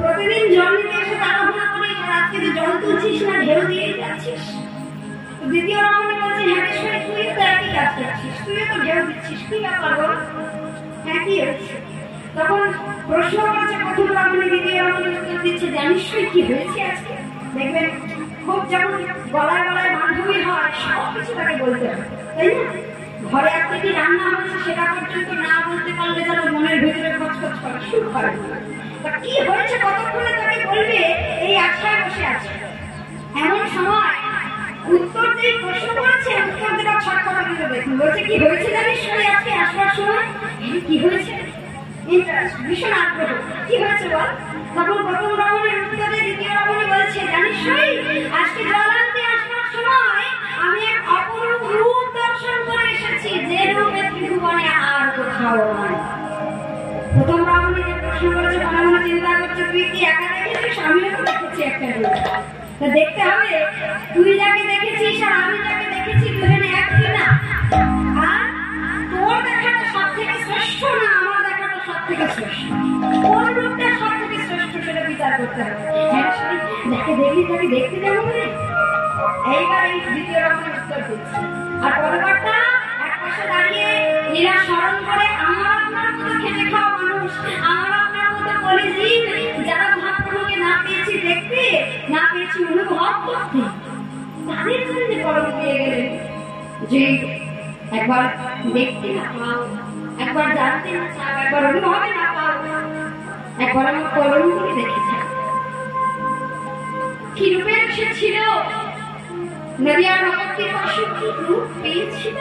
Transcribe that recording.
प्रतिदिन जल निয়ে এসে তাড়াহুড়া করে রাত থেকে জল তুলছিস না ঢেউ দিয়ে করছিস? দ্বিতীয় রমণী বলছে, হ্যাঁ ঈশ্বর, তুইও তো একই কাজ করছিস, তুইও তো ঢেউ দিচ্ছিস, কি ব্যাপার বল, হ্যাঁ কি হচ্ছে? তখন প্রশ্ন করেছে প্রথম রমণী, দ্বিতীয় রমণী উত্তর দিচ্ছে, জানিস কি হয়েছে আজকে? দেখবেন খুব যেমন গলায় গলায় বান্ধবী হয়, সব কিছু তাকে বলতে হবে, তাই না? ঘরে আজকে কি রান্না হয়েছে সেটা পর্যন্ত না বলতে পারলে যেন মনের ভেতরে খচখচ করা শুরু করে। কি হয়েছে কতক্ষণে তাকে বলবে, এই আশায় বসে আছে। এমন সময় উত্তর দিয়ে প্রশ্ন করেছে, উত্তর দেওয়ার ছটফটা কিন্তু দেখুন, বলছে কি হয়েছে জানিস আজকে আসবার সময়? কি হয়েছে? ভীষণ আগ্রহ, কি হয়েছে বল? তখন প্রথম রমণীর উত্তরে দ্বিতীয় রমণী বলছে, জানিস আজকে জলান্তে আসবার সময় আমি এক অপরূপ রূপ দর্শন করে এসেছি, যে রূপে ত্রিভুবনে আর কোথাও নয়। প্রথম রমণী যে প্রশ্ন করেছে, মনে মনে চিন্তা করছে, তুই কি একা দেখেছিস? আমিও তো দেখেছি একটা রূপ। তা দেখতে হবে তুই যাকে দেখেছিস আর আমি যাকে দেখেছি দুজনে এক কিনা, আর তোর দেখাটা সব থেকে শ্রেষ্ঠ না আমার দেখাটা সব থেকে শ্রেষ্ঠ, কোন রূপটা সব থেকে শ্রেষ্ঠ সেটা বিচার করতে হবে। যাকে দেখলি তাকে দেখতে যাবো না। এইবার এই দ্বিতীয় রকমের উত্তর দিচ্ছে, আর পরবর্তী এক পাশে দাঁড়িয়ে এরা স্মরণ করে, আমার আপনার মতো খেতে খাওয়া মানুষ, আমার আপনার মতো কলিজীব, যারা মহাপ্রভুকে না পেয়েছি দেখতে, না পেয়েছি অনুভব করতে, তাদের জন্য কলম দিয়ে গেলেন যে একবার দেখতে না পাও, একবার জানতে না চাও, একবার অনুভবে না পাও, একবার আমার কলম করে দেখেছে। কি রূপের সে ছিল? নদিয়ার ভগবতীর পাশে কি রূপ পেয়েছিল?